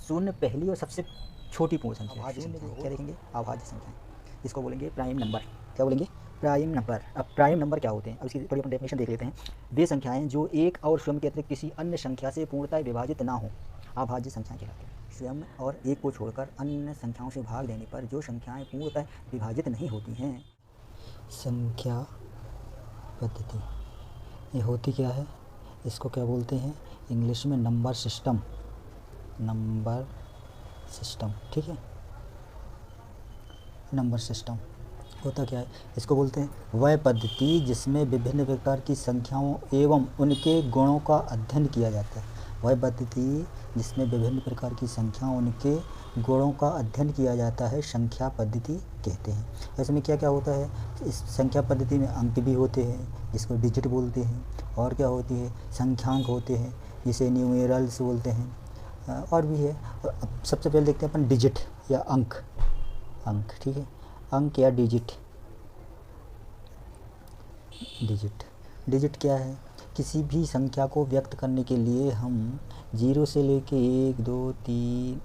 शून्य पहली और सबसे छोटी पूर्ण संख्या है। क्या देखेंगे? अभाज्य संख्या, इसको बोलेंगे प्राइम नंबर। क्या बोलेंगे? Prime number. अब प्राइम नंबर क्या होते हैं, अब इसकी थोड़ी अपन डेफिनेशन देख लेते हैं। वे संख्याएं जो एक और स्वयं के अतिरिक्त किसी अन्य संख्या से पूर्णतः विभाजित ना हो, अभाज्य संख्याएं कहलाती हैं। स्वयं और एक को छोड़कर अन्य संख्याओं से भाग देने पर जो संख्याएं पूर्णतः विभाजित नहीं होती हैं, संख्या पद्धति, ये होती क्या है? इसको क्या बोलते हैं इंग्लिश में? Number system. नंबर सिस्टम, ठीक है, नंबर सिस्टम होता क्या है? इसको बोलते हैं वह पद्धति जिसमें विभिन्न प्रकार की संख्याओं एवं उनके गुणों का अध्ययन किया जाता है। वह पद्धति जिसमें विभिन्न प्रकार की संख्याओं उनके गुणों का अध्ययन किया जाता है संख्या पद्धति कहते हैं। ऐसे में क्या क्या होता है? इस संख्या पद्धति में अंक भी होते हैं जिसको डिजिट बोलते हैं, और क्या होती है? संख्यांक होते हैं जिसे न्यूमेरल्स बोलते हैं, और भी है। अब सबसे पहले देखते हैं अपन डिजिट या अंक। अंक, ठीक है, अंक या डिजिट। डिजिट, डिजिट क्या है? किसी भी संख्या को व्यक्त करने के लिए हम 0 से लेके 1 2 3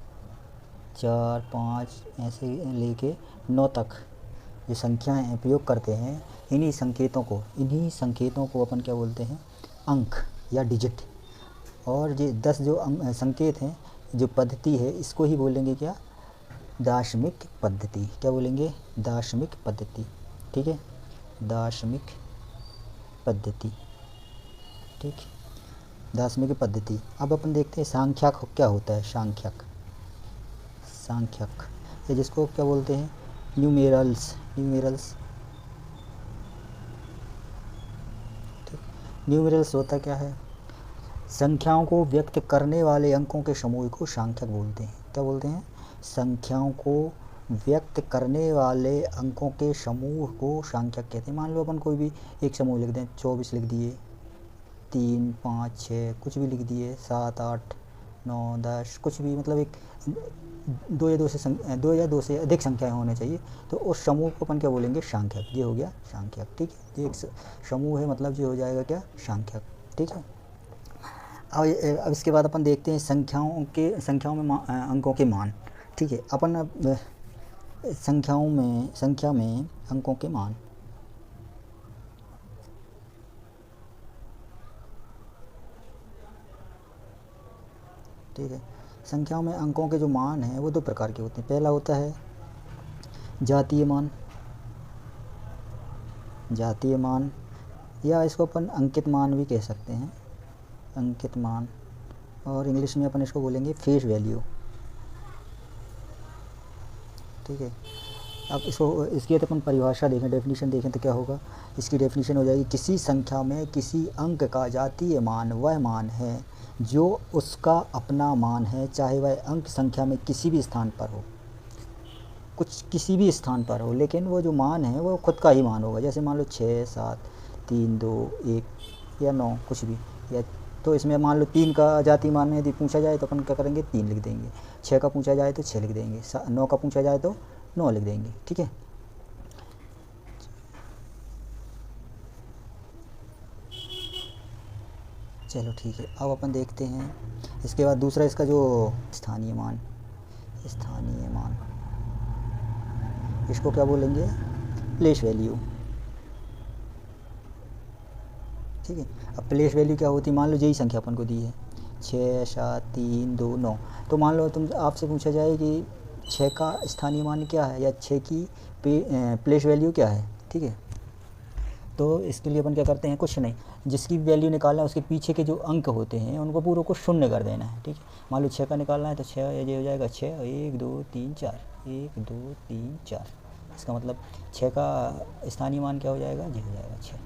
4 5 ऐसे लेके 9 तक जो संख्याएं प्रयोग करते हैं, इन्हीं संकेतों को अपन क्या बोलते हैं? अंक या डिजिट। और ये 10 जो संकेत हैं, जो पद्धति है, इसको ही बोलेंगे क्या? दार्शनिक पद्धति। क्या बोलेंगे? दार्शनिक पद्धति, ठीक है, दार्शनिक पद्धति, ठीक, दार्शनिक पद्धति। अब अपन देखते हैं सांख्यक क्या होता है। सांख्यक, सांख्यक ये जिसको क्या बोलते हैं? न्यूमेरल्स। न्यूमेरल्स, ठीक, न्यूमेरल्स होता क्या है? संख्याओं को व्यक्त करने वाले अंकों के समूह को सांख्यक बोलते हैं। क्या बोलते हैं? संख्याओं को व्यक्त करने वाले अंकों के समूह को सांख्यक कहते हैं। मान लो अपन कोई भी एक समूह लिख दें, 24 लिख दिए, 3 5 6 कुछ भी लिख दिए, 7 8 9 10 कुछ भी, मतलब एक 2 या 2 से अधिक संख्याएं होने चाहिए, तो उस समूह को अपन क्या बोलेंगे? सांख्यक। ये हो गया सांख्यक, ठीक है, ये एक समूह है, मतलब ये हो जाएगा क्या? सांख्यक, ठीक है। अब इसके बाद अपन देखते हैं संख्याओं में अंकों के मान, ठीक है। अपन अब संख्या में अंकों के मान, ठीक है। संख्याओं में अंकों के जो मान हैं वो 2 प्रकार के होते हैं। पहला होता है जातीय मान, जातीय मान, या इसको अपन अंकित मान भी कह सकते हैं, अंकित मान, और इंग्लिश में अपन इसको बोलेंगे फेस वैल्यू, ठीक है। अब इसकी अपन परिभाषा देखें, डेफिनेशन देखें तो क्या होगा? इसकी डेफिनेशन हो जाएगी किसी संख्या में किसी अंक का जातीय मान वह मान है जो उसका अपना मान है, चाहे वह अंक संख्या में किसी भी स्थान पर हो, किसी भी स्थान पर हो, लेकिन वो जो मान है वो खुद का ही मान होगा। जैसे मान लो 6 7 3 2 1 या 9 कुछ भी, या तो इसमें मान लो 3 का जातीय मान यदि पूछा जाए तो अपन क्या करेंगे? 3 लिख देंगे। 6 का पूछा जाए तो 6 लिख देंगे। 9 का पूछा जाए तो 9 लिख देंगे, ठीक है। चलो ठीक है, अब अपन देखते हैं इसके बाद दूसरा इसका जो स्थानीय मान, स्थानीय मान, इसको क्या बोलेंगे? प्लेस वैल्यू, ठीक है। अब प्लेस वैल्यू क्या होती है? मान लो यही संख्या अपन को दी है 6 7 3 2 9, तो मान लो आपसे पूछा जाए कि 6 का स्थानीय मान क्या है या 6 की प्लेस वैल्यू क्या है, ठीक है। तो इसके लिए अपन क्या करते हैं? कुछ नहीं, जिसकी वैल्यू निकालना है उसके पीछे के जो अंक होते हैं उनको पूरों को शून्य कर देना है, ठीक है। मान लो 6 का निकालना है तो 6 ये हो जाएगा 6 1 2 3 4 1 2 3 4, इसका मतलब 6 का स्थानीय मान क्या हो जाएगा? ये हो जाएगा 6,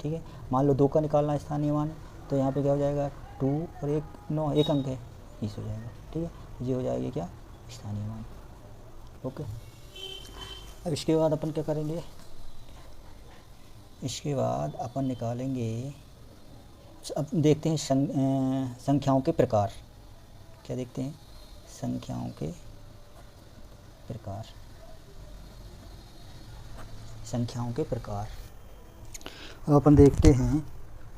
ठीक है। मान लो 2 का निकालना है स्थानीय मान, तो यहाँ पे क्या हो जाएगा? 2 और 1 9, एक अंक है, 20 हो जाएगा, ठीक है। ये हो जाएगी क्या? स्थानीय मान, ओके। अब इसके बाद अपन क्या करेंगे? इसके बाद अपन निकालेंगे, अब देखते हैं संख्याओं के प्रकार। क्या देखते हैं? संख्याओं के प्रकार, संख्याओं के प्रकार। अब अपन देखते हैं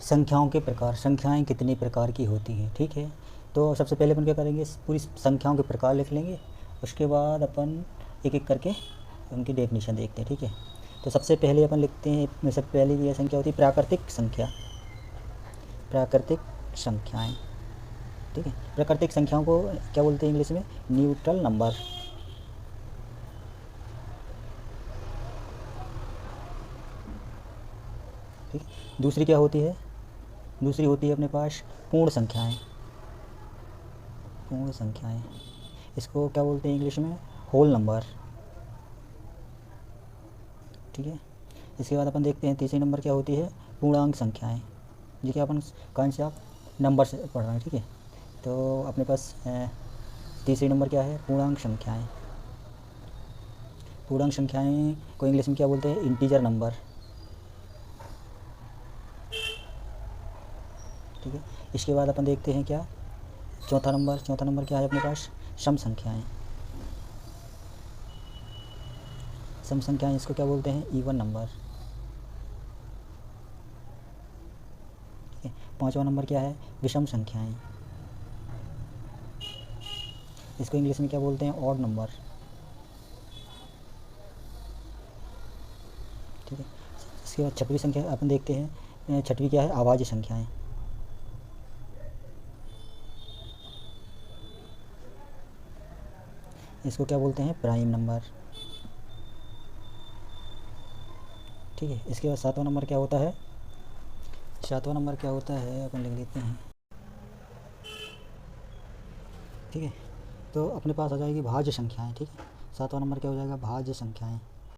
संख्याओं के प्रकार, संख्याएं कितने प्रकार की होती हैं, ठीक है। तो सबसे पहले अपन क्या करेंगे, पूरी संख्याओं के प्रकार लिख लेंगे, उसके बाद अपन एक एक करके उनकी डेफिनेशन देखते हैं, ठीक है। तो सबसे पहले अपन लिखते हैं, सबसे पहले यह संख्या होती है प्राकृतिक संख्या, प्राकृतिक संख्याएं, ठीक है। प्राकृतिक संख्याओं को क्या बोलते हैं इंग्लिश में, न्यूट्रल नंबर, ठीक। दूसरी क्या होती है, दूसरी होती है अपने पास पूर्ण संख्याएं, पूर्ण संख्याएं, इसको क्या बोलते हैं इंग्लिश में, होल नंबर, ठीक है। इसके बाद अपन देखते हैं तीसरी नंबर क्या होती है, पूर्णांक संख्याएं, जो कि अपन कॉन्सेप्ट नंबर से पढ़ रहे हैं, ठीक है। तो अपने पास तीसरी नंबर क्या है, पूर्णांक संख्याएं। पूर्णांक संख्याएं को इंग्लिश में क्या बोलते हैं, इंटीजर नंबर, ठीक है। इसके बाद अपन देखते हैं क्या, चौथा नंबर क्या है अपने पास, सम संख्याएं, सम संख्याएं, इसको क्या बोलते हैं, इवन नंबर, ठीक है। पांचवा नंबर क्या है, विषम संख्याएं, इसको इंग्लिश में क्या बोलते हैं, ऑड नंबर, ठीक है। इसके बाद छठवीं संख्या अपन देखते हैं, छठवीं क्या है, अभाज्य संख्याएं, इसको क्या बोलते हैं, प्राइम नंबर, ठीक है। इसके बाद सातवां नंबर क्या होता है, सातवां नंबर क्या होता है अपन लिख लेते हैं, ठीक है। तो अपने पास आ जाएगी भाज्य संख्याएं, ठीक है। सातवां नंबर क्या हो जाएगा, भाज्य संख्याएं,